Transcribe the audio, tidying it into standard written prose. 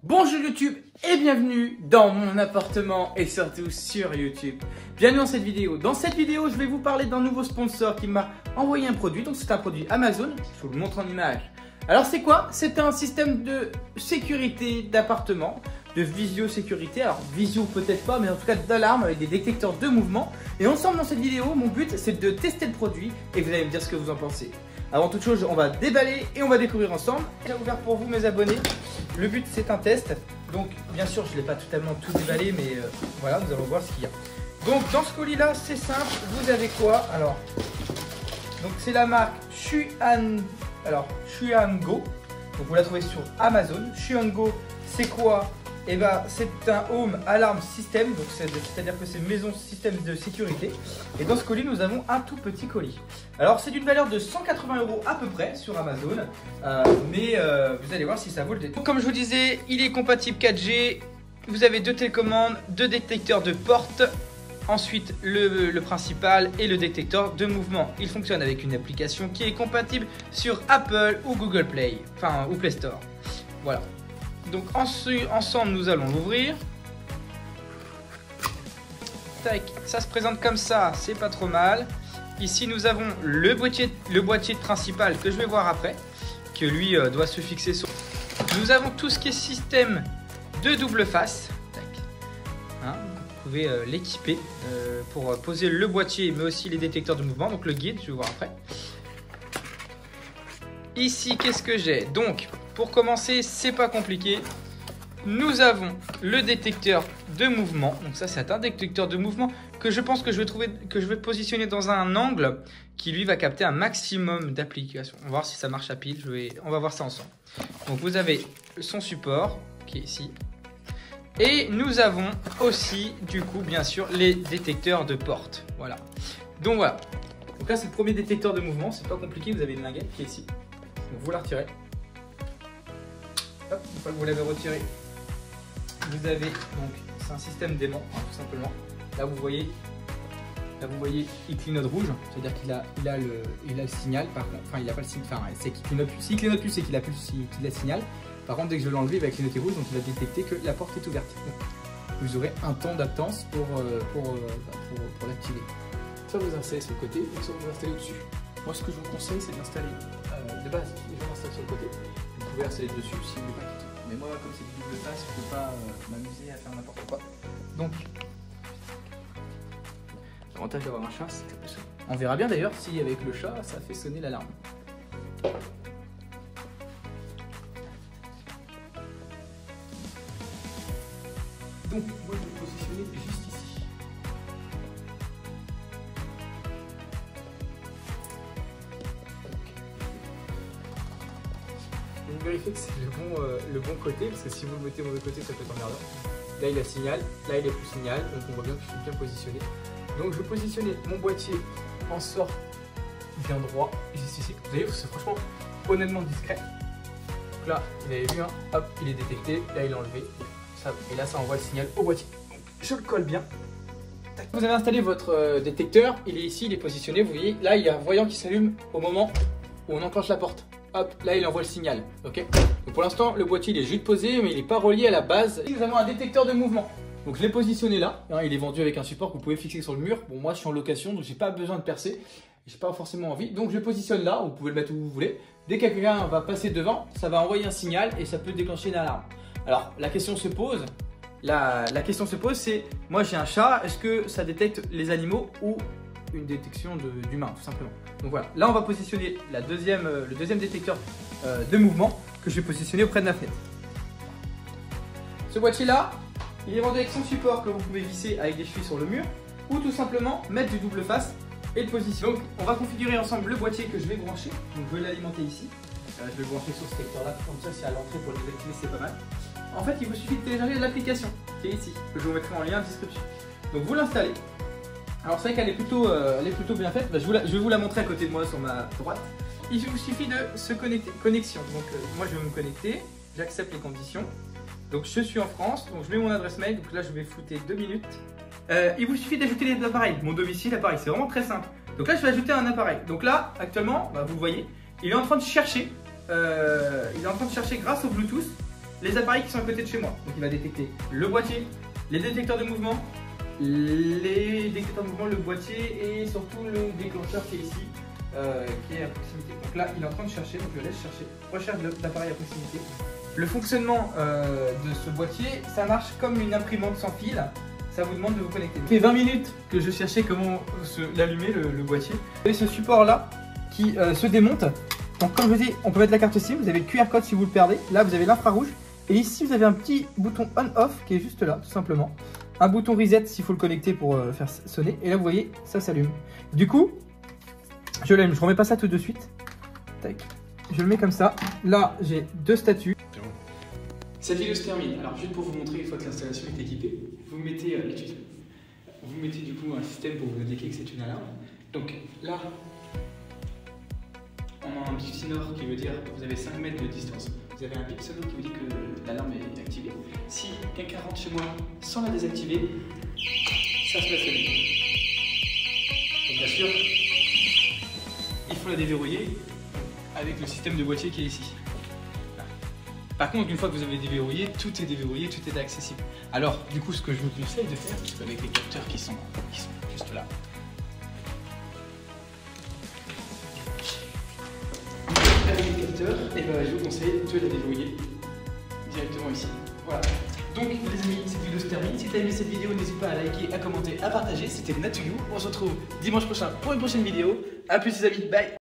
Bonjour YouTube et bienvenue dans mon appartement et surtout sur YouTube. Bienvenue dans cette vidéo. Dans cette vidéo, je vais vous parler d'un nouveau sponsor qui m'a envoyé un produit. Donc c'est un produit Amazon, je vous le montre en image. Alors c'est quoi? C'est un système de sécurité d'appartement, de visio-sécurité. Alors visio peut-être pas, mais en tout cas d'alarme avec des détecteurs de mouvement. Et ensemble dans cette vidéo, mon but c'est de tester le produit et vous allez me dire ce que vous en pensez. Avant toute chose, on va déballer et on va découvrir ensemble. J'ai ouvert pour vous mes abonnés. Le but c'est un test. Donc bien sûr je ne l'ai pas totalement tout déballé, mais voilà, nous allons voir ce qu'il y a. Donc dans ce colis là, c'est simple. Vous avez quoi? Alors, donc c'est la marque Xuango. Donc vous la trouvez sur Amazon. Xuango, c'est quoi? Et bah c'est un home alarm system, donc c'est-à-dire que c'est une maison système de sécurité. Et dans ce colis nous avons un tout petit colis. Alors c'est d'une valeur de 180 € à peu près sur Amazon, mais vous allez voir si ça vaut le détour. Comme je vous disais, il est compatible 4G. Vous avez 2 télécommandes, 2 détecteurs de porte. Ensuite le principal et le détecteur de mouvement. Il fonctionne avec une application qui est compatible sur Apple ou Google Play, enfin ou Play Store. Voilà. Donc ensemble nous allons l'ouvrir. Tac, ça se présente comme ça, c'est pas trop mal. Ici nous avons le boîtier principal que je vais voir après, que lui doit se fixer sur. Nous avons tout ce qui est système de double face. Tac. Hein, vous pouvez l'équiper pour poser le boîtier mais aussi les détecteurs de mouvement, donc le guide, je vais voir après. Ici qu'est-ce que j'ai? Donc pour commencer, c'est pas compliqué. Nous avons le détecteur de mouvement. Donc ça c'est un détecteur de mouvement que je pense que je vais positionner dans un angle qui lui va capter un maximum d'applications. On va voir si ça marche à pile, on va voir ça ensemble. Donc vous avez son support qui est ici. Et nous avons aussi du coup bien sûr les détecteurs de porte. Voilà. Donc voilà. Donc là c'est le premier détecteur de mouvement, c'est pas compliqué, vous avez une linguette qui est ici. Donc vous la retirez. Hop, une fois que vous l'avez retiré, vous avez donc c'est un système d'aimant, hein, tout simplement. Là vous voyez, il clignote rouge, c'est-à-dire qu'il a le signal. Par contre, enfin il n'a pas le signal, enfin c'est qu'il clignote plus. S'il clignote plus, c'est qu'il a le signal. Par contre, dès que je vais l'enlever, il va clignoter rouge, donc il va détecter que la porte est ouverte. Donc, vous aurez un temps d'attente pour l'activer. Soit vous installez sur le côté, ou soit vous installez au-dessus. Moi, ce que je vous conseille, c'est d'installer de base. Je l'installe sur le côté. Vous pouvez installer dessus si vous ne voulez pas quitter. Mais moi, comme c'est du double face, je ne peux pas m'amuser à faire n'importe quoi. Donc, l'avantage d'avoir un chat, c'est que ça peut sonner. On verra bien d'ailleurs si avec le chat, ça fait sonner l'alarme. Donc, moi, je vais le positionner juste ici. Donc, vérifiez que c'est le bon côté, parce que si vous le mettez au mauvais côté, ça peut être emmerdant. Là, il a signal, là, il est plus signal, donc on voit bien que je suis bien positionné. Donc, je vais positionner mon boîtier en sorte bien droit, juste ici. Vous voyez, c'est franchement honnêtement discret. Donc là, vous avez vu, hein, hop, il est détecté, là, il est enlevé. Et là ça envoie le signal au boîtier. Donc, je le colle bien. Tac. Vous avez installé votre détecteur, il est ici, il est positionné, vous voyez, là il y a un voyant qui s'allume au moment où on enclenche la porte. Hop, là il envoie le signal, ok. Donc pour l'instant le boîtier il est juste posé, mais il n'est pas relié à la base. Nous avons un détecteur de mouvement. Donc je l'ai positionné là, hein, il est vendu avec un support que vous pouvez fixer sur le mur. Bon, moi je suis en location, donc j'ai pas besoin de percer, j'ai pas forcément envie. Donc je le positionne là, vous pouvez le mettre où vous voulez. Dès que quelqu'un va passer devant, ça va envoyer un signal et ça peut déclencher une alarme. Alors la question se pose, c'est, moi j'ai un chat, est-ce que ça détecte les animaux ou une détection d'humains tout simplement. Donc voilà, là on va positionner le deuxième détecteur de mouvement que je vais positionner auprès de ma fenêtre. Ce boîtier là, il est vendu avec son support que vous pouvez visser avec des chevilles sur le mur ou tout simplement mettre du double face et le positionner. Donc on va configurer ensemble le boîtier que je vais brancher, donc je vais l'alimenter ici. Je vais le brancher sur ce secteur là, comme ça c'est à l'entrée pour le désactiver, c'est pas mal. En fait il vous suffit de télécharger l'application qui est ici, que je vous mettrai en lien en description. Donc vous l'installez. Alors c'est vrai qu'elle est plutôt bien faite, je vais vous la montrer à côté de moi sur ma droite. Il vous suffit de se connecter, connexion. Donc moi je vais me connecter, j'accepte les conditions. Donc je suis en France, donc je mets mon adresse mail, donc là je vais flouter 2 minutes. Il vous suffit d'ajouter les appareils, mon domicile, appareil, c'est vraiment très simple. Donc là je vais ajouter un appareil. Donc là actuellement, vous le voyez, il est en train de chercher grâce au Bluetooth les appareils qui sont à côté de chez moi. Donc il va détecter le boîtier, les détecteurs de mouvement, le boîtier et surtout le déclencheur qui est ici, qui est à proximité. Donc là, il est en train de chercher, donc je le laisse chercher. Recherche d'appareil à proximité. Le fonctionnement de ce boîtier, ça marche comme une imprimante sans fil. Ça vous demande de vous connecter. Ça fait 20 minutes que je cherchais comment l'allumer, le boîtier. Vous avez ce support là qui se démonte. Donc comme je vous dis, on peut mettre la carte SIM, vous avez le QR code si vous le perdez. Là, vous avez l'infrarouge. Et ici, vous avez un petit bouton on-off qui est juste là, tout simplement. Un bouton reset s'il faut le connecter pour faire sonner. Et là, vous voyez, ça s'allume. Du coup, je l'allume. Je remets pas ça tout de suite. Tac. Je le mets comme ça. Là, j'ai deux statuts. Cette vidéo se termine. Alors, juste pour vous montrer, une fois que l'installation est équipée, vous mettez du coup un système pour vous indiquer que c'est une alarme. Donc là, on a un bip sonore qui veut dire que vous avez 5 mètres de distance. Vous avez un bip sonore qui vous dit que l'alarme est activée. Si quelqu'un rentre chez moi sans la désactiver, ça se met à sonner. Donc bien sûr, il faut la déverrouiller avec le système de boîtier qui est ici. Par contre, une fois que vous avez déverrouillé, tout est accessible. Alors, du coup, ce que je vous conseille de faire, c'est avec les capteurs qui sont juste là. Avec les capteurs, et ben, je vous conseille de la déverrouiller directement ici. Voilà. Donc, les amis, cette vidéo se termine. Si tu as aimé cette vidéo, n'hésite pas à liker, à commenter, à partager. C'était Natuyou. On se retrouve dimanche prochain pour une prochaine vidéo. A plus les amis, bye.